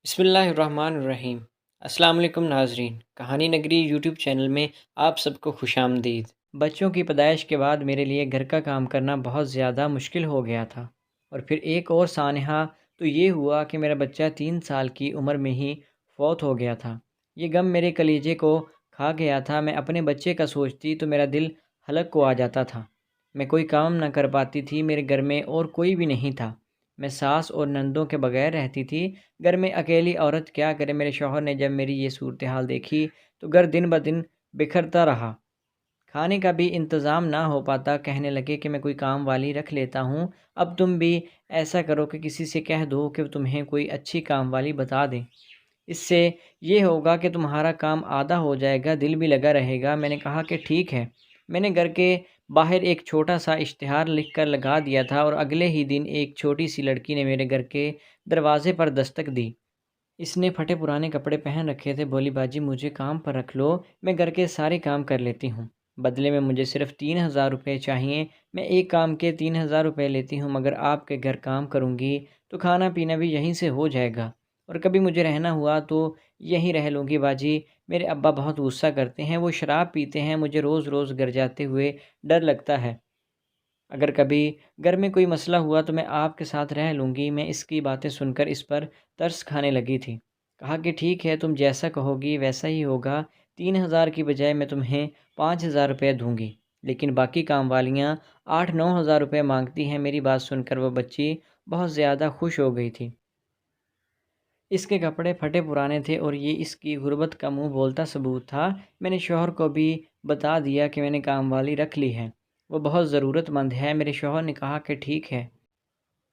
بسم اللہ الرحمن الرحیم۔ السلام علیکم ناظرین، کہانی نگری یوٹیوب چینل میں آپ سب کو خوش آمدید۔ بچوں کی پیدائش کے بعد میرے لیے گھر کا کام کرنا بہت زیادہ مشکل ہو گیا تھا، اور پھر ایک اور سانحہ تو یہ ہوا کہ میرا بچہ 3 سال کی عمر میں ہی فوت ہو گیا تھا۔ یہ غم میرے کلیجے کو کھا گیا تھا۔ میں اپنے بچے کا سوچتی تو میرا دل حلق کو آ جاتا تھا۔ میں کوئی کام نہ کر پاتی تھی، میرے گھر میں اور کوئی بھی نہیں تھا۔ میں ساس اور نندوں کے بغیر رہتی تھی۔ گھر میں اکیلی عورت کیا کرے؟ میرے شوہر نے جب میری یہ صورتحال دیکھی تو گھر دن بدن بکھرتا رہا۔ کھانے کا بھی انتظام نہ ہو پاتا۔ کہنے لگے کہ میں کوئی کام والی رکھ لیتا ہوں، اب تم بھی ایسا کرو کہ کسی سے کہہ دو کہ تمہیں کوئی اچھی کام والی بتا دیں، اس سے یہ ہوگا کہ تمہارا کام آدھا ہو جائے گا، دل بھی لگا رہے گا۔ میں نے کہا کہ ٹھیک ہے۔ میں نے گھر کے باہر ایک چھوٹا سا اشتہار لکھ کر لگا دیا تھا، اور اگلے ہی دن ایک چھوٹی سی لڑکی نے میرے گھر کے دروازے پر دستک دی۔ اس نے پھٹے پرانے کپڑے پہن رکھے تھے۔ بولی، باجی مجھے کام پر رکھ لو، میں گھر کے سارے کام کر لیتی ہوں، بدلے میں مجھے صرف 3,000 روپے چاہیے۔ میں ایک کام کے 3,000 روپے لیتی ہوں، مگر آپ کے گھر کام کروں گی تو کھانا پینا بھی یہیں سے ہو جائے گا، اور کبھی مجھے رہنا ہوا تو یہیں رہ لوں گی۔ باجی میرے ابا بہت غصہ کرتے ہیں، وہ شراب پیتے ہیں، مجھے روز روز گھر جاتے ہوئے ڈر لگتا ہے۔ اگر کبھی گھر میں کوئی مسئلہ ہوا تو میں آپ کے ساتھ رہ لوں گی۔ میں اس کی باتیں سن کر اس پر ترس کھانے لگی تھی۔ کہا کہ ٹھیک ہے، تم جیسا کہو گی ویسا ہی ہوگا۔ 3,000 کی بجائے میں تمہیں 5,000 روپے دوں گی، لیکن باقی کام والیاں 8-9 ہزار روپے مانگتی ہیں۔ میری بات سن کر وہ بچی بہت زیادہ خوش ہو گئی تھی۔ اس کے کپڑے پھٹے پرانے تھے، اور یہ اس کی غربت کا منہ بولتا ثبوت تھا۔ میں نے شوہر کو بھی بتا دیا کہ میں نے کام والی رکھ لی ہے، وہ بہت ضرورت مند ہے۔ میرے شوہر نے کہا کہ ٹھیک ہے،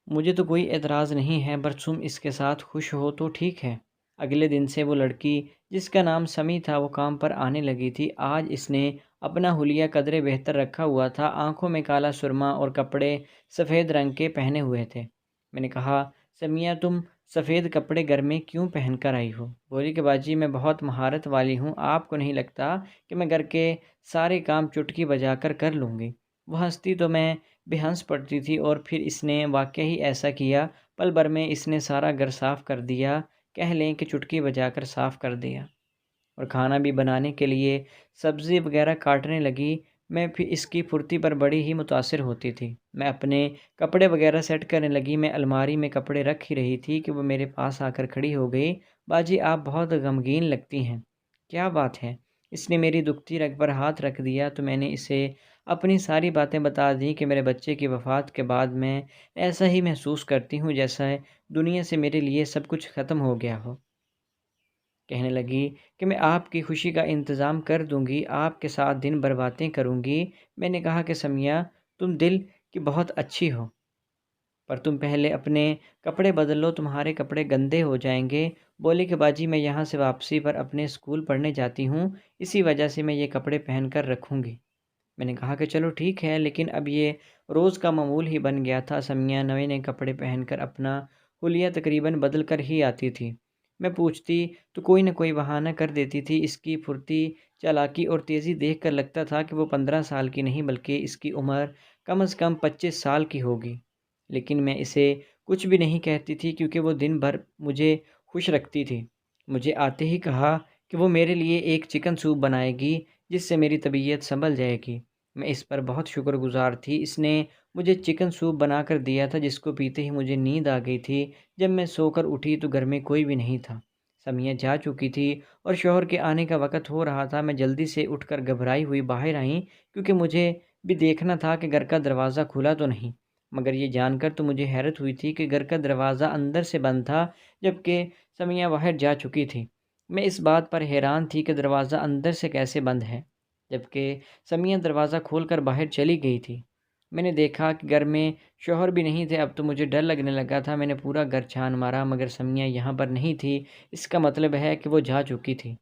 مجھے تو کوئی اعتراض نہیں ہے، بس تم اس کے ساتھ خوش ہو تو ٹھیک ہے۔ اگلے دن سے وہ لڑکی، جس کا نام سمی تھا، وہ کام پر آنے لگی تھی۔ آج اس نے اپنا حلیہ قدرے بہتر رکھا ہوا تھا، آنکھوں میں کالا سرما اور کپڑے سفید رنگ کے پہنے ہوئے تھے۔ میں نے کہا، سمیہ تم سفید کپڑے گھر میں کیوں پہن کر آئی ہو؟ بولی کہ باجی میں بہت مہارت والی ہوں، آپ کو نہیں لگتا کہ میں گھر کے سارے کام چٹکی بجا کر کر لوں گی؟ وہ ہنستی تو میں بھی ہنس پڑتی تھی، اور پھر اس نے واقعی ایسا کیا۔ پل بھر میں اس نے سارا گھر صاف کر دیا، کہہ لیں کہ چٹکی بجا کر صاف کر دیا، اور کھانا بھی بنانے کے لیے سبزی وغیرہ کاٹنے لگی۔ میں پھر اس کی پھرتی پر بڑی ہی متاثر ہوتی تھی۔ میں اپنے کپڑے وغیرہ سیٹ کرنے لگی۔ میں الماری میں کپڑے رکھ ہی رہی تھی کہ وہ میرے پاس آ کر کھڑی ہو گئی۔ باجی آپ بہت غمگین لگتی ہیں، کیا بات ہے؟ اس نے میری دکھتی رگ پر ہاتھ رکھ دیا تو میں نے اسے اپنی ساری باتیں بتا دیں کہ میرے بچے کی وفات کے بعد میں ایسا ہی محسوس کرتی ہوں جیسا دنیا سے میرے لیے سب کچھ ختم ہو گیا ہو۔ کہنے لگی کہ میں آپ کی خوشی کا انتظام کر دوں گی، آپ کے ساتھ دن بھر باتیں کروں گی۔ میں نے کہا کہ سمیہ تم دل کی بہت اچھی ہو، پر تم پہلے اپنے کپڑے بدل لو، تمہارے کپڑے گندے ہو جائیں گے۔ بولی کہ باجی میں یہاں سے واپسی پر اپنے اسکول پڑھنے جاتی ہوں، اسی وجہ سے میں یہ کپڑے پہن کر رکھوں گی۔ میں نے کہا کہ چلو ٹھیک ہے، لیکن اب یہ روز کا معمول ہی بن گیا تھا۔ سمیہ نئے نئے کپڑے پہن کر اپنا حلیہ تقریباً بدل کر ہی آتی تھی۔ میں پوچھتی تو کوئی نہ کوئی بہانہ کر دیتی تھی۔ اس کی پھرتی، چالاکی اور تیزی دیکھ کر لگتا تھا کہ وہ 15 سال کی نہیں بلکہ اس کی عمر کم از کم 25 سال کی ہوگی، لیکن میں اسے کچھ بھی نہیں کہتی تھی کیونکہ وہ دن بھر مجھے خوش رکھتی تھی۔ مجھے آتے ہی کہا کہ وہ میرے لیے ایک چکن سوپ بنائے گی جس سے میری طبیعت سنبھل جائے گی۔ میں اس پر بہت شکر گزار تھی۔ اس نے مجھے چکن سوپ بنا کر دیا تھا جس کو پیتے ہی مجھے نیند آ گئی تھی۔ جب میں سو کر اٹھی تو گھر میں کوئی بھی نہیں تھا، سمیہ جا چکی تھی اور شوہر کے آنے کا وقت ہو رہا تھا۔ میں جلدی سے اٹھ کر گھبرائی ہوئی باہر آئی کیونکہ مجھے بھی دیکھنا تھا کہ گھر کا دروازہ کھلا تو نہیں، مگر یہ جان کر تو مجھے حیرت ہوئی تھی کہ گھر کا دروازہ اندر سے بند تھا جبکہ سمیہ باہر جا چکی تھی۔ میں اس بات پر حیران تھی کہ دروازہ اندر سے کیسے بند ہے جبکہ سمیہ دروازہ کھول کر باہر چلی گئی تھی۔ میں نے دیکھا کہ گھر میں شوہر بھی نہیں تھے۔ اب تو مجھے ڈر لگنے لگا تھا۔ میں نے پورا گھر چھان مارا مگر سمیہ یہاں پر نہیں تھی، اس کا مطلب ہے کہ وہ جا چکی تھی۔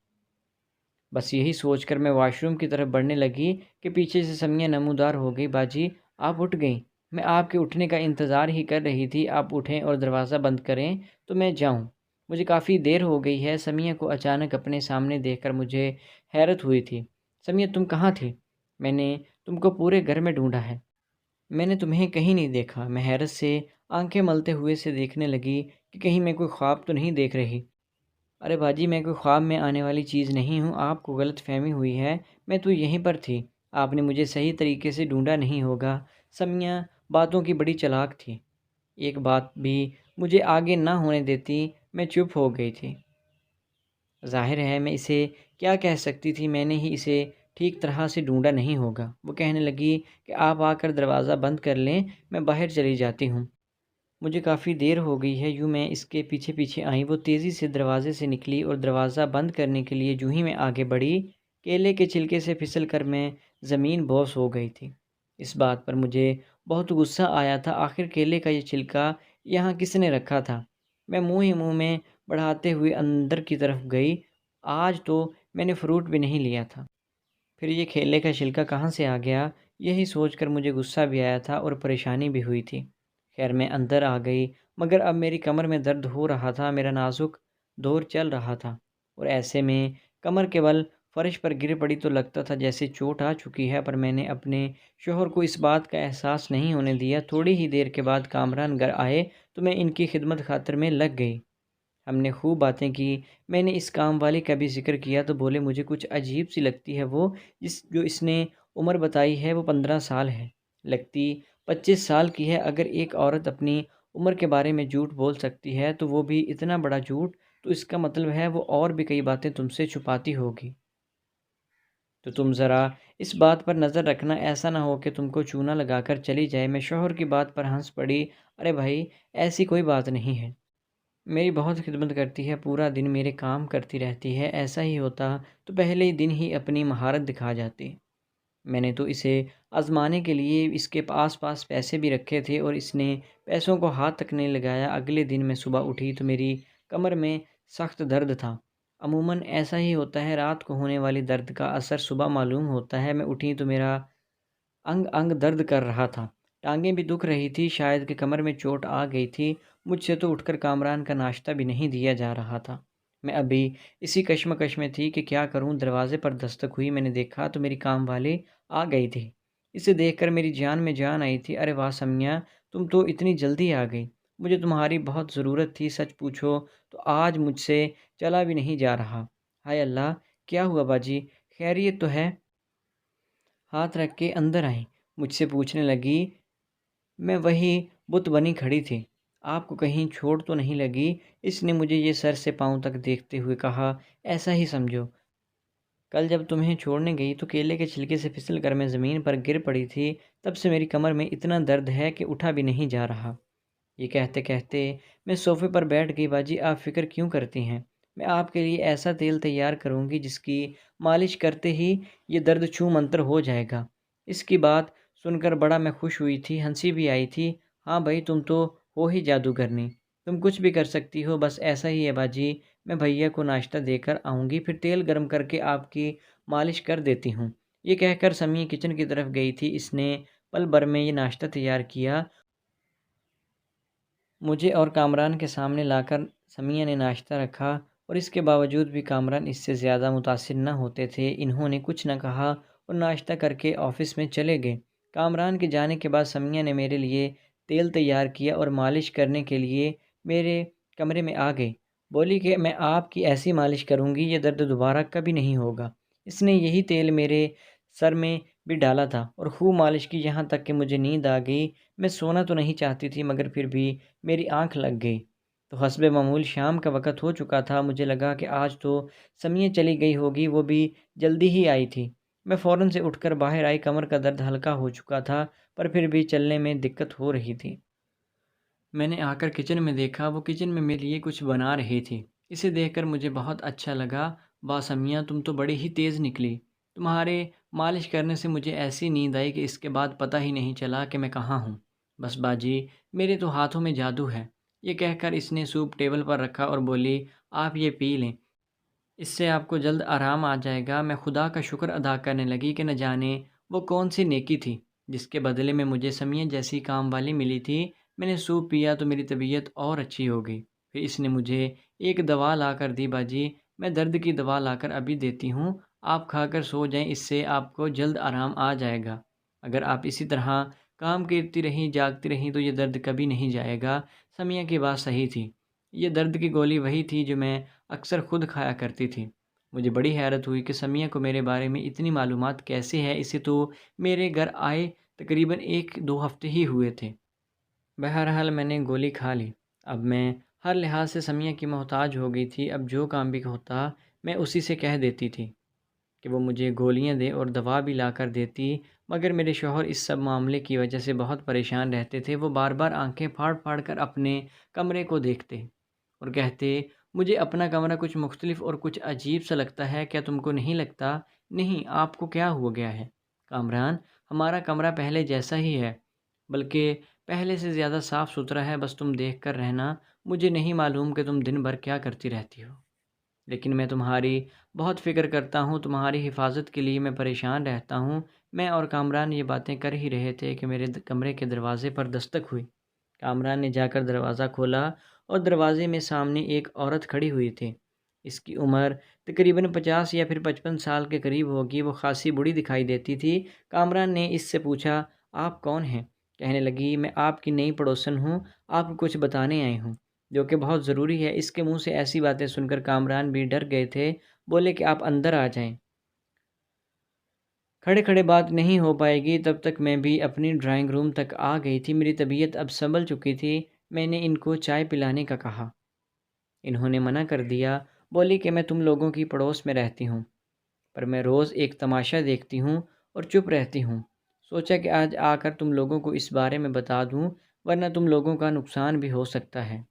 بس یہی سوچ کر میں واش روم کی طرف بڑھنے لگی کہ پیچھے سے سمیہ نمودار ہو گئی۔ باجی آپ اٹھ گئیں، میں آپ کے اٹھنے کا انتظار ہی کر رہی تھی، آپ اٹھیں اور دروازہ بند کریں تو میں جاؤں، مجھے کافی دیر ہو گئی ہے۔ سمیہ کو اچانک اپنے سامنے دیکھ کر مجھے حیرت ہوئی تھی۔ سمیہ تم کہاں تھی؟ میں نے تم کو پورے گھر میں ڈھونڈا ہے، میں نے تمہیں کہیں نہیں دیکھا۔ میں حیرت سے آنکھیں ملتے ہوئے سے دیکھنے لگی کہ کہیں میں کوئی خواب تو نہیں دیکھ رہی۔ ارے باجی میں کوئی خواب میں آنے والی چیز نہیں ہوں، آپ کو غلط فہمی ہوئی ہے، میں تو یہیں پر تھی، آپ نے مجھے صحیح طریقے سے ڈھونڈا نہیں ہوگا۔ سمیہ باتوں کی بڑی چالاک تھی، ایک بات بھی مجھے آگے نہ ہونے دیتی، میں چپ ہو گئی تھی۔ ظاہر ہے میں اسے کیا کہہ سکتی تھی، میں نے ہی اسے ٹھیک طرح سے ڈھونڈا نہیں ہوگا۔ وہ کہنے لگی کہ آپ آ کر دروازہ بند کر لیں، میں باہر چلی جاتی ہوں۔ مجھے کافی دیر ہو گئی ہے، یوں میں اس کے پیچھے پیچھے آئی، وہ تیزی سے دروازے سے نکلی اور دروازہ بند کرنے کے لیے جو ہی میں آگے بڑھی، کیلے کے چھلکے سے پھسل کر میں زمین بوس ہو گئی تھی۔ اس بات پر مجھے بہت غصہ آیا تھا، آخر کیلے کا یہ چھلکا یہاں کس نے رکھا تھا؟ میں منہ ہی منہ میں بڑھاتے ہوئے اندر کی طرف گئی، آج تو میں نے فروٹ بھی نہیں لیا تھا، پھر یہ کیلے کا چھلکا کہاں سے آ گیا؟ یہی سوچ کر مجھے غصہ بھی آیا تھا اور پریشانی بھی ہوئی تھی۔ خیر میں اندر آ گئی، مگر اب میری کمر میں درد ہو رہا تھا، میرا نازک دور چل رہا تھا اور ایسے میں کمر کے بل فرش پر گر پڑی تو لگتا تھا جیسے چوٹ آ چکی ہے، پر میں نے اپنے شوہر کو اس بات کا احساس نہیں ہونے دیا۔ تھوڑی ہی دیر کے بعد کامران گھر آئے تو میں ان کی خدمت خاطر میں لگ گئی۔ ہم نے خوب باتیں کی، میں نے اس کام والے کا بھی ذکر کیا تو بولے مجھے کچھ عجیب سی لگتی ہے وہ، جو اس نے عمر بتائی ہے وہ 15 سال ہے، لگتی 25 سال کی ہے۔ اگر ایک عورت اپنی عمر کے بارے میں جھوٹ بول سکتی ہے تو وہ بھی اتنا بڑا جھوٹ، تو اس کا مطلب ہے وہ اور بھی کئی باتیں تم سے چھپاتی ہوگی، تو تم ذرا اس بات پر نظر رکھنا، ایسا نہ ہو کہ تم کو چونا لگا کر چلی جائے۔ میں شوہر کی بات پر ہنس پڑی، ارے بھائی ایسی کوئی بات نہیں ہے، میری بہت خدمت کرتی ہے، پورا دن میرے کام کرتی رہتی ہے، ایسا ہی ہوتا تو پہلے ہی دن ہی اپنی مہارت دکھا جاتی۔ میں نے تو اسے آزمانے کے لیے اس کے پاس پیسے بھی رکھے تھے اور اس نے پیسوں کو ہاتھ تک نہیں لگایا۔ اگلے دن میں صبح اٹھی تو میری کمر میں سخت درد تھا، عموماً ایسا ہی ہوتا ہے، رات کو ہونے والی درد کا اثر صبح معلوم ہوتا ہے۔ میں اٹھی تو میرا انگ انگ درد کر رہا تھا، ٹانگیں بھی دکھ رہی تھی، شاید کہ کمر میں چوٹ آ گئی تھی۔ مجھ سے تو اٹھ کر کامران کا ناشتہ بھی نہیں دیا جا رہا تھا۔ میں ابھی اسی کشمکش میں تھی کہ کیا کروں، دروازے پر دستک ہوئی، میں نے دیکھا تو میری کام والی آ گئی تھی۔ اسے دیکھ کر میری جان میں جان آئی تھی، ارے واہ سمیہ، تم تو اتنی جلدی آ گئی، مجھے تمہاری بہت ضرورت تھی، سچ پوچھو تو آج مجھ سے چلا بھی نہیں جا رہا۔ ہائے اللہ، کیا ہوا باجی، خیریت تو ہے؟ ہاتھ رکھ کے اندر آئیں، مجھ سے پوچھنے لگی۔ میں وہی بت بنی کھڑی تھی، آپ کو کہیں چھوٹ تو نہیں لگی؟ اس نے مجھے یہ سر سے پاؤں تک دیکھتے ہوئے کہا، ایسا ہی سمجھو، کل جب تمہیں چھوڑنے گئی تو کیلے کے چھلکے سے پھسل کر میں زمین پر گر پڑی تھی، تب سے میری کمر میں اتنا درد ہے کہ اٹھا بھی نہیں جا رہا۔ یہ کہتے کہتے میں صوفے پر بیٹھ گئی۔ باجی آپ فکر کیوں کرتی ہیں، میں آپ کے لیے ایسا تیل تیار کروں گی جس کی مالش کرتے ہی یہ درد چھو منتر ہو جائے گا۔ اس کی بات سن کر بڑا میں خوش ہوئی تھی، ہنسی بھی آئی تھی۔ ہاں بھائی تم تو ہو ہی جادوگرنی، تم کچھ بھی کر سکتی ہو، بس ایسا ہی ہے باجی، میں بھیا کو ناشتہ دے کر آؤں گی، پھر تیل گرم کر کے آپ کی مالش کر دیتی ہوں۔ یہ کہہ کر سمیہ کچن کی طرف گئی تھی، اس نے پل بھر میں یہ ناشتہ تیار کیا، مجھے اور کامران کے سامنے لا کر سمیہ نے ناشتہ رکھا، اور اس کے باوجود بھی کامران اس سے زیادہ متاثر نہ ہوتے تھے۔ انہوں نے کچھ نہ کہا اور ناشتہ کر کے آفس میں چلے گئے۔ کامران کے جانے کے بعد سمیہ نے میرے لیے تیل تیار کیا اور مالش کرنے کے لیے میرے کمرے میں آ گئی، بولی کہ میں آپ کی ایسی مالش کروں گی یہ درد دوبارہ کبھی نہیں ہوگا۔ اس نے یہی تیل میرے سر میں بھی ڈالا تھا اور خوب مالش کی، یہاں تک کہ مجھے نیند آ گئی۔ میں سونا تو نہیں چاہتی تھی مگر پھر بھی میری آنکھ لگ گئی، تو حسب معمول شام کا وقت ہو چکا تھا۔ مجھے لگا کہ آج تو سمیہ چلی گئی ہوگی، وہ بھی جلدی ہی آئی تھی۔ میں فوراً سے اٹھ کر باہر آئی، کمر کا درد ہلکا ہو چکا تھا پر پھر بھی چلنے میں دقت ہو رہی تھی۔ میں نے آ کر کچن میں دیکھا، وہ کچن میں میرے لیے کچھ بنا رہی تھی، اسے دیکھ کر مجھے بہت اچھا لگا۔ واہ سمیہ تم تو بڑی ہی تیز نکلی، تمہارے مالش کرنے سے مجھے ایسی نیند آئی کہ اس کے بعد پتہ ہی نہیں چلا کہ میں کہاں ہوں۔ بس باجی میرے تو ہاتھوں میں جادو ہے، یہ کہہ کر اس نے سوپ ٹیبل پر رکھا اور بولی، آپ یہ پی لیں، اس سے آپ کو جلد آرام آ جائے گا۔ میں خدا کا شکر ادا کرنے لگی کہ نہ جانے وہ کون سی نیکی تھی جس کے بدلے میں مجھے سمیہ جیسی کام والی ملی تھی۔ میں نے سوپ پیا تو میری طبیعت اور اچھی ہو گئی۔ پھر اس نے مجھے ایک دوا لا کر دی، باجی میں درد کی دوا لا کر ابھی دیتی ہوں، آپ کھا کر سو جائیں، اس سے آپ کو جلد آرام آ جائے گا۔ اگر آپ اسی طرح کام کرتی رہیں جاگتی رہیں تو یہ درد کبھی نہیں جائے گا۔ سمیہ کی بات صحیح تھی، یہ درد کی گولی وہی تھی جو میں اکثر خود کھایا کرتی تھی۔ مجھے بڑی حیرت ہوئی کہ سمیہ کو میرے بارے میں اتنی معلومات کیسے ہے، اسے تو میرے گھر آئے تقریباً 1-2 ہفتے ہی ہوئے تھے۔ بہرحال میں نے گولی کھا لی۔ اب میں ہر لحاظ سے سمیہ کی محتاج ہو گئی تھی۔ اب جو کام بھی ہوتا میں اسی سے کہہ دیتی تھی کہ وہ مجھے گولیاں دے اور دوا بھی لا کر دیتی، مگر میرے شوہر اس سب معاملے کی وجہ سے بہت پریشان رہتے تھے۔ وہ بار بار آنکھیں پھاڑ پھاڑ کر اپنے کمرے کو دیکھتے اور کہتے، مجھے اپنا کمرہ کچھ مختلف اور کچھ عجیب سا لگتا ہے، کیا تم کو نہیں لگتا؟ نہیں، آپ کو کیا ہو گیا ہے کامران؟ ہمارا کمرہ پہلے جیسا ہی ہے، بلکہ پہلے سے زیادہ صاف ستھرا ہے، بس تم دیکھ کر رہنا۔ مجھے نہیں معلوم کہ تم دن بھر کیا کرتی رہتی ہو، لیکن میں تمہاری بہت فکر کرتا ہوں، تمہاری حفاظت کے لیے میں پریشان رہتا ہوں۔ میں اور کامران یہ باتیں کر ہی رہے تھے کہ میرے کمرے کے دروازے پر دستک ہوئی۔ کامران نے جا کر دروازہ کھولا اور دروازے میں سامنے ایک عورت کھڑی ہوئی تھی۔ اس کی عمر تقریباً 50 یا پھر 55 سال کے قریب ہوگی۔ وہ خاصی بوڑھی دکھائی دیتی تھی۔ کامران نے اس سے پوچھا، آپ کون ہیں؟ کہنے لگی، میں آپ کی نئی پڑوسن ہوں، آپ کو کچھ بتانے آئی ہوں جو کہ بہت ضروری ہے۔ اس کے منہ سے ایسی باتیں سن کر کامران بھی ڈر گئے تھے۔ بولے کہ آپ اندر آ جائیں، کھڑے کھڑے بات نہیں ہو پائے گی۔ تب تک میں بھی اپنی ڈرائنگ روم تک آ گئی تھی۔ میری طبیعت اب سنبھل چکی تھی۔ میں نے ان کو چائے پلانے کا کہا، انہوں نے منع کر دیا۔ بولی کہ میں تم لوگوں کی پڑوس میں رہتی ہوں، پر میں روز ایک تماشا دیکھتی ہوں اور چپ رہتی ہوں۔ سوچا کہ آج آ کر تم لوگوں کو اس بارے میں بتا دوں، ورنہ تم لوگوں کا نقصان بھی ہو سکتا ہے۔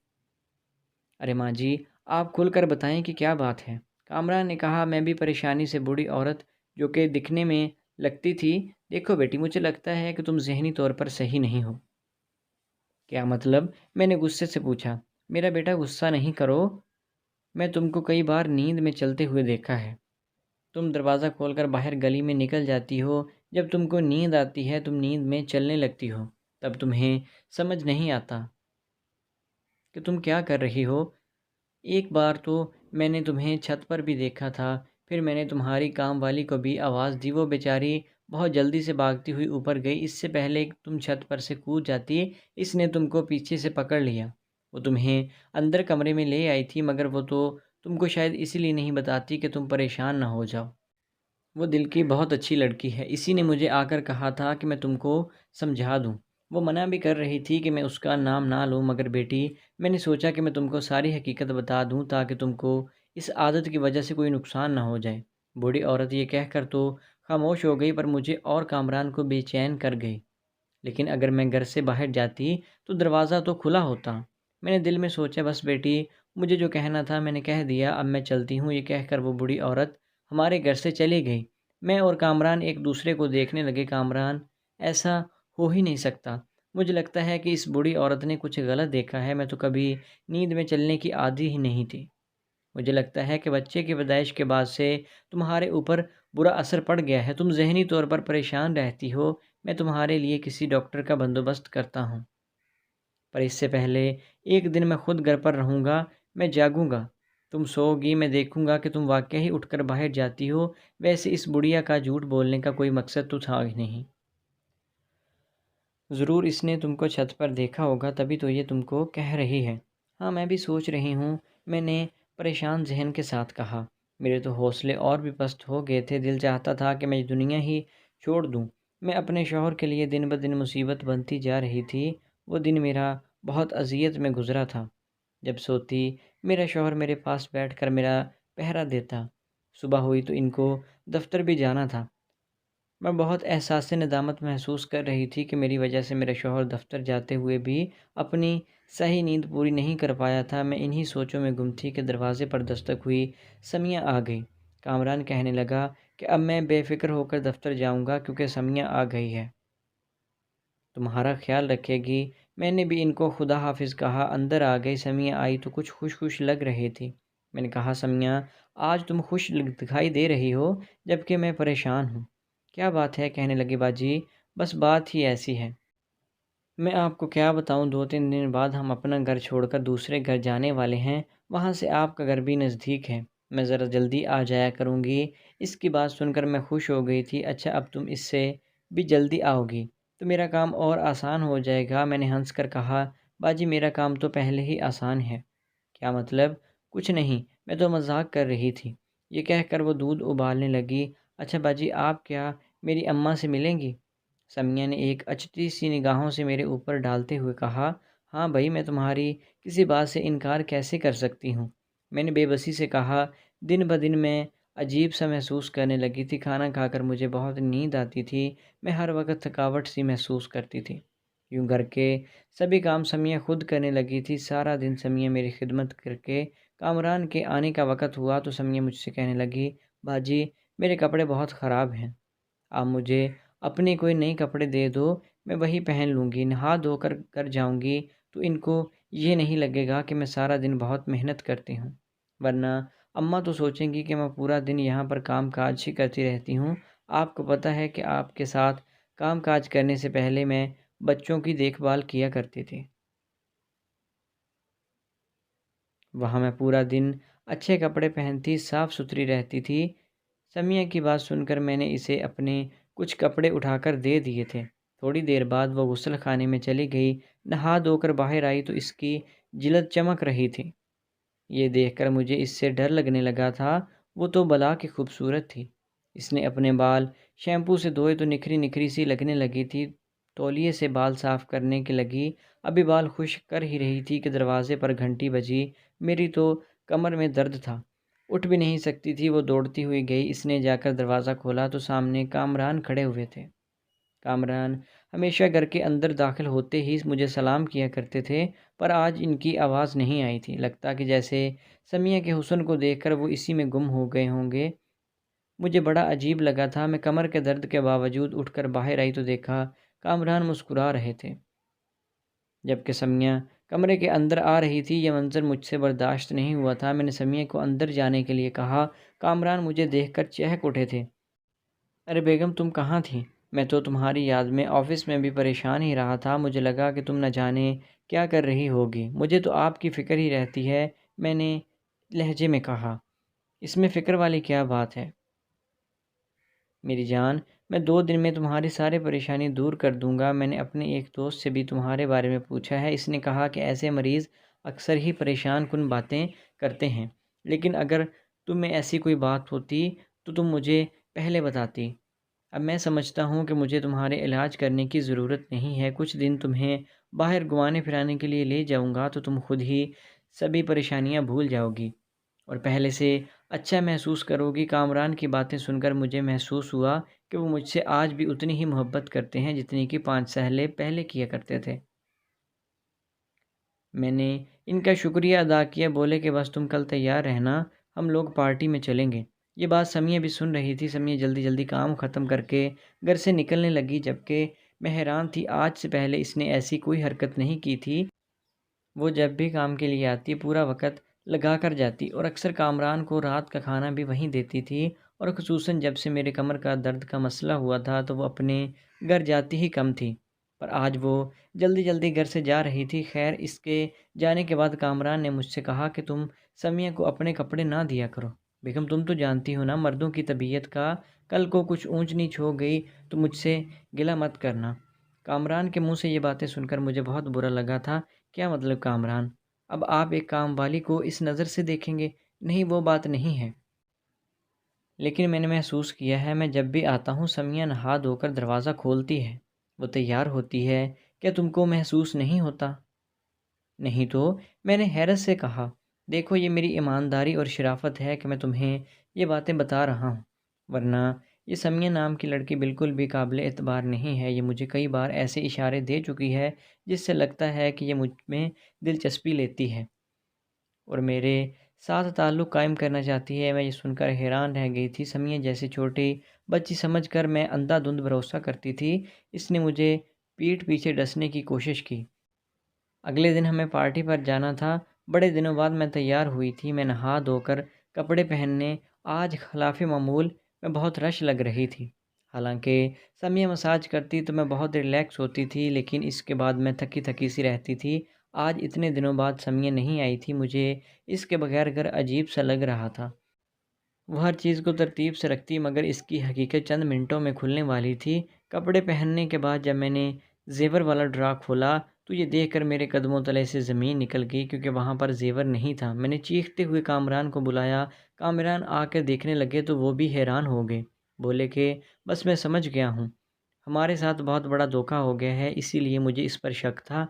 ارے ماں جی، آپ کھل کر بتائیں کہ کیا بات ہے؟ کامران نے کہا، میں بھی پریشانی سے بوڑھی عورت جو کہ دکھنے میں لگتی تھی۔ دیکھو بیٹی، مجھے لگتا ہے کہ تم ذہنی طور پر صحیح نہیں ہو۔ کیا مطلب؟ میں نے غصے سے پوچھا۔ میرا بیٹا غصہ نہیں کرو، میں تم کو کئی بار نیند میں چلتے ہوئے دیکھا ہے۔ تم دروازہ کھول کر باہر گلی میں نکل جاتی ہو، جب تم کو نیند آتی ہے تم نیند میں چلنے لگتی ہو، تب تمہیں سمجھ نہیں آتا کہ تم کیا کر رہی ہو۔ ایک بار تو میں نے تمہیں چھت پر بھی دیکھا تھا، پھر میں نے تمہاری کام والی کو بھی آواز دی، وہ بیچاری بہت جلدی سے بھاگتی ہوئی اوپر گئی۔ اس سے پہلے کہ تم چھت پر سے کود جاتی، اس نے تم کو پیچھے سے پکڑ لیا۔ وہ تمہیں اندر کمرے میں لے آئی تھی، مگر وہ تو تم کو شاید اسی لیے نہیں بتاتی کہ تم پریشان نہ ہو جاؤ۔ وہ دل کی بہت اچھی لڑکی ہے، اسی نے مجھے آ کر کہا تھا کہ میں تم کو سمجھا دوں۔ وہ منع بھی کر رہی تھی کہ میں اس کا نام نہ لوں، مگر بیٹی میں نے سوچا کہ میں تم کو ساری حقیقت بتا دوں تاکہ تم کو اس عادت کی وجہ سے کوئی نقصان نہ ہو جائے۔ بوڑھی عورت یہ کہہ کر تو خاموش ہو گئی، پر مجھے اور کامران کو بے چین کر گئی۔ لیکن اگر میں گھر سے باہر جاتی تو دروازہ تو کھلا ہوتا۔ میں نے دل میں سوچا، بس بیٹی مجھے جو کہنا تھا میں نے کہہ دیا، اب میں چلتی ہوں۔ یہ کہہ کر وہ بوڑھی عورت ہمارے گھر سے چلی گئی۔ میں اور کامران ایک دوسرے کو دیکھنے لگے۔ کامران، ایسا ہو ہی نہیں سکتا، مجھے لگتا ہے کہ اس بوڑھی عورت نے کچھ غلط دیکھا ہے، میں تو کبھی نیند میں چلنے کی عادی ہی نہیں تھی۔ مجھے لگتا ہے کہ بچے کی پیدائش کے بعد سے تمہارے اوپر برا اثر پڑ گیا ہے، تم ذہنی طور پر پریشان رہتی ہو۔ میں تمہارے لیے کسی ڈاکٹر کا بندوبست کرتا ہوں، پر اس سے پہلے ایک دن میں خود گھر پر رہوں گا۔ میں جاگوں گا، تم سو گی، میں دیکھوں گا کہ تم واقعی اٹھ کر باہر جاتی ہو۔ ویسے اس بڑھیا کا جھوٹ بولنے کا کوئی مقصد تو تھا ہی نہیں۔ ضرور اس نے تم کو چھت پر دیکھا ہوگا، تبھی تو یہ تم کو کہہ رہی ہے۔ ہاں، میں بھی سوچ رہی ہوں، میں نے پریشان ذہن کے ساتھ کہا۔ میرے تو حوصلے اور بھی پست ہو گئے تھے، دل چاہتا تھا کہ میں یہ دنیا ہی چھوڑ دوں۔ میں اپنے شوہر کے لیے دن بدن مصیبت بنتی جا رہی تھی۔ وہ دن میرا بہت اذیت میں گزرا تھا۔ جب سوتی میرا شوہر میرے پاس بیٹھ کر میرا پہرا دیتا۔ صبح ہوئی تو ان کو دفتر بھی جانا تھا۔ میں بہت احساس ندامت محسوس کر رہی تھی کہ میری وجہ سے میرا شوہر دفتر جاتے ہوئے بھی اپنی صحیح نیند پوری نہیں کر پایا تھا۔ میں انہی سوچوں میں گم تھی کہ دروازے پر دستک ہوئی۔ سمیہ آ گئی۔ کامران کہنے لگا کہ اب میں بے فکر ہو کر دفتر جاؤں گا کیونکہ سمیہ آ گئی ہے، تمہارا خیال رکھے گی۔ میں نے بھی ان کو خدا حافظ کہا۔ اندر آ گئی۔ سمیہ آئی تو کچھ خوش خوش لگ رہی تھی۔ میں نے کہا، سمیہ آج تم خوش دکھائی دے رہی ہو جبکہ میں پریشان ہوں۔ کیا بات ہے؟ کہنے لگی، باجی بس بات ہی ایسی ہے۔ میں آپ کو کیا بتاؤں، 2-3 دن بعد ہم اپنا گھر چھوڑ کر دوسرے گھر جانے والے ہیں، وہاں سے آپ کا گھر بھی نزدیک ہے، میں ذرا جلدی آ جایا کروں گی۔ اس کی بات سن کر میں خوش ہو گئی تھی۔ اچھا، اب تم اس سے بھی جلدی آؤ گی تو میرا کام اور آسان ہو جائے گا۔ میں نے ہنس کر کہا، باجی میرا کام تو پہلے ہی آسان ہے۔ کیا مطلب؟ کچھ نہیں، میں تو مذاق کر رہی تھی۔ یہ کہہ کر وہ دودھ ابالنے لگی۔ اچھا باجی، آپ کیا میری اماں سے ملیں گی؟ سمیہ نے ایک اچتی سی نگاہوں سے میرے اوپر ڈالتے ہوئے کہا۔ ہاں بھائی، میں تمہاری کسی بات سے انکار کیسے کر سکتی ہوں؟ میں نے بے بسی سے کہا۔ دن بدن میں عجیب سا محسوس کرنے لگی تھی۔ کھانا کھا کر مجھے بہت نیند آتی تھی۔ میں ہر وقت تھکاوٹ سی محسوس کرتی تھی۔ یوں گھر کے سبھی کام سمیہ خود کرنے لگی تھی۔ سارا دن سمیہ میری خدمت کر کے کامران کے آنے کا وقت ہوا تو سمیہ مجھ سے کہنے لگی، باجی میرے کپڑے بہت خراب ہیں، آپ مجھے اپنے کوئی نئے کپڑے دے دو، میں وہی پہن لوں گی۔ نہا دھو کر گھر جاؤں گی تو ان کو یہ نہیں لگے گا کہ میں سارا دن بہت محنت کرتی ہوں، ورنہ اماں تو سوچیں گی کہ میں پورا دن یہاں پر کام کاج ہی کرتی رہتی ہوں۔ آپ کو پتہ ہے کہ آپ کے ساتھ کام کاج کرنے سے پہلے میں بچوں کی دیکھ بھال کیا کرتی تھی۔ وہاں میں پورا دن اچھے کپڑے پہنتی، صاف ستھری رہتی تھی۔ سمیہ کی بات سن کر میں نے اسے اپنے کچھ کپڑے اٹھا کر دے دیے تھے۔ تھوڑی دیر بعد وہ غسل خانے میں چلی گئی۔ نہا دھو کر باہر آئی تو اس کی جلد چمک رہی تھی۔ یہ دیکھ کر مجھے اس سے ڈر لگنے لگا تھا۔ وہ تو بلا کی خوبصورت تھی۔ اس نے اپنے بال شیمپو سے دھوئے تو نکھری نکھری سی لگنے لگی تھی۔ تولیے سے بال صاف کرنے کی لگی، ابھی بال خشک کر ہی رہی تھی کہ دروازے پر گھنٹی بجی۔ میری تو کمر میں درد تھا، اٹھ بھی نہیں سکتی تھی۔ وہ دوڑتی ہوئی گئی، اس نے جا کر دروازہ کھولا تو سامنے کامران کھڑے ہوئے تھے۔ کامران ہمیشہ گھر کے اندر داخل ہوتے ہی مجھے سلام کیا کرتے تھے، پر آج ان کی آواز نہیں آئی تھی۔ لگتا کہ جیسے سمیہ کے حسن کو دیکھ کر وہ اسی میں گم ہو گئے ہوں گے۔ مجھے بڑا عجیب لگا تھا۔ میں کمر کے درد کے باوجود اٹھ کر باہر آئی تو دیکھا کامران مسکرا رہے تھے، جبکہ سمیہ کمرے کے اندر آ رہی تھی۔ یہ منظر مجھ سے برداشت نہیں ہوا تھا۔ میں نے سمیہ کو اندر جانے کے لیے کہا۔ کامران مجھے دیکھ کر چہک اٹھے تھے۔ ارے بیگم، تم کہاں تھیں؟ میں تو تمہاری یاد میں آفس میں بھی پریشان ہی رہا تھا۔ مجھے لگا کہ تم نہ جانے کیا کر رہی ہوگی۔ مجھے تو آپ کی فکر ہی رہتی ہے، میں نے لہجے میں کہا۔ اس میں فکر والی کیا بات ہے میری جان؟ میں 2 دن میں تمہاری ساری پریشانی دور کر دوں گا۔ میں نے اپنے ایک دوست سے بھی تمہارے بارے میں پوچھا ہے۔ اس نے کہا کہ ایسے مریض اکثر ہی پریشان کن باتیں کرتے ہیں، لیکن اگر تم میں ایسی کوئی بات ہوتی تو تم مجھے پہلے بتاتی۔ اب میں سمجھتا ہوں کہ مجھے تمہارے علاج کرنے کی ضرورت نہیں ہے۔ کچھ دن تمہیں باہر گھمانے پھرانے کے لیے لے جاؤں گا تو تم خود ہی سبھی پریشانیاں بھول جاؤ گی اور پہلے سے اچھا محسوس کرو گی۔ کامران کی باتیں سن کر مجھے محسوس ہوا کہ وہ مجھ سے آج بھی اتنی ہی محبت کرتے ہیں جتنی کہ 5 سال پہلے کیا کرتے تھے۔ میں نے ان کا شکریہ ادا کیا۔ بولے کہ بس تم کل تیار رہنا، ہم لوگ پارٹی میں چلیں گے۔ یہ بات سمیہ بھی سن رہی تھی۔ سمیہ جلدی جلدی کام ختم کر کے گھر سے نکلنے لگی، جبکہ میں حیران تھی۔ آج سے پہلے اس نے ایسی کوئی حرکت نہیں کی تھی۔ وہ جب بھی کام کے لیے آتی پورا وقت لگا کر جاتی اور اکثر کامران کو رات کا کھانا بھی وہیں دیتی تھی، اور خصوصاً جب سے میرے کمر کا درد کا مسئلہ ہوا تھا تو وہ اپنے گھر جاتی ہی کم تھی، پر آج وہ جلدی جلدی گھر سے جا رہی تھی۔ خیر، اس کے جانے کے بعد کامران نے مجھ سے کہا کہ تم سمیہ کو اپنے کپڑے نہ دیا کرو۔ بیگم، تم تو جانتی ہو نا مردوں کی طبیعت کا، کل کو کچھ اونچ نیچ ہو گئی تو مجھ سے گلہ مت کرنا۔ کامران کے منہ سے یہ باتیں سن کر مجھے بہت برا لگا تھا۔ کیا مطلب کامران؟ اب آپ ایک کام والی کو اس نظر سے دیکھیں گے؟ نہیں، وہ بات نہیں ہے، لیکن میں نے محسوس کیا ہے میں جب بھی آتا ہوں سمیہ نہا دھو کر دروازہ کھولتی ہے، وہ تیار ہوتی ہے۔ کیا تم کو محسوس نہیں ہوتا؟ نہیں تو، میں نے حیرت سے کہا۔ دیکھو، یہ میری ایمانداری اور شرافت ہے کہ میں تمہیں یہ باتیں بتا رہا ہوں، ورنہ یہ سمیہ نام کی لڑکی بالکل بھی قابل اعتبار نہیں ہے۔ یہ مجھے کئی بار ایسے اشارے دے چکی ہے جس سے لگتا ہے کہ یہ مجھ میں دلچسپی لیتی ہے اور میرے ساتھ تعلق قائم کرنا چاہتی ہے۔ میں یہ سن کر حیران رہ گئی تھی۔ سمیہ جیسی چھوٹی بچی سمجھ کر میں اندھا دھند بھروسہ کرتی تھی۔ اس نے مجھے پیٹھ پیچھے ڈسنے کی کوشش کی۔ اگلے دن ہمیں پارٹی پر جانا تھا۔ بڑے دنوں بعد میں تیار ہوئی تھی۔ میں نہا دھو کر کپڑے پہننے آج خلاف معمول میں بہت رش لگ رہی تھی۔ حالانکہ سمیہ مساج کرتی تو میں بہت ریلیکس ہوتی تھی، لیکن اس کے بعد میں تھکی تھکی سی رہتی تھی۔ آج اتنے دنوں بعد سمیہ نہیں آئی تھی، مجھے اس کے بغیر گھر عجیب سا لگ رہا تھا۔ وہ ہر چیز کو ترتیب سے رکھتی، مگر اس کی حقیقت چند منٹوں میں کھلنے والی تھی۔ کپڑے پہننے کے بعد جب میں نے زیور والا ڈرا کھولا تو یہ دیکھ کر میرے قدموں تلے سے زمین نکل گئی کیونکہ وہاں پر زیور نہیں تھا۔ میں نے چیختے ہوئے کامران کو بلایا۔ کامران آ کر دیکھنے لگے تو وہ بھی حیران ہو گئے۔ بولے کہ بس میں سمجھ گیا ہوں، ہمارے ساتھ بہت بڑا دھوکا ہو گیا ہے، اسی لیے مجھے اس پر شک تھا۔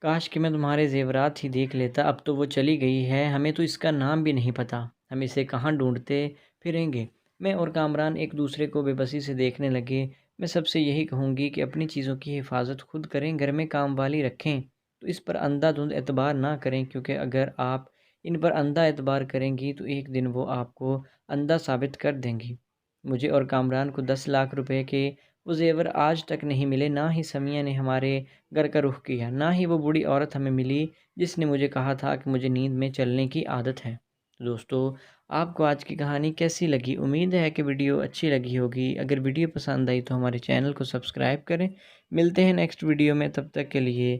کاش کہ میں تمہارے زیورات ہی دیکھ لیتا، اب تو وہ چلی گئی ہے، ہمیں تو اس کا نام بھی نہیں پتہ، ہم اسے کہاں ڈھونڈتے پھریں گے۔ میں اور کامران ایک دوسرے کو بے بسی سے دیکھنے لگے۔ میں سب سے یہی کہوں گی کہ اپنی چیزوں کی حفاظت خود کریں، گھر میں کام والی رکھیں، تو اس پر اندھا دھند اعتبار نہ کریں، کیونکہ اگر آپ ان پر اندھا اعتبار کریں گی تو ایک دن وہ آپ کو اندھا ثابت کر دیں گی۔ مجھے اور کامران کو 10 لاکھ روپے کے وہ زیور آج تک نہیں ملے، نہ ہی سمیہ نے ہمارے گھر کا رخ کیا، نہ ہی وہ بوڑھی عورت ہمیں ملی جس نے مجھے کہا تھا کہ مجھے نیند میں چلنے کی عادت ہے۔ دوستو، آپ کو آج کی کہانی کیسی لگی؟ امید ہے کہ ویڈیو اچھی لگی ہوگی۔ اگر ویڈیو پسند آئی تو ہمارے چینل کو سبسکرائب کریں۔ ملتے ہیں نیکسٹ ویڈیو میں، تب تک کے لیے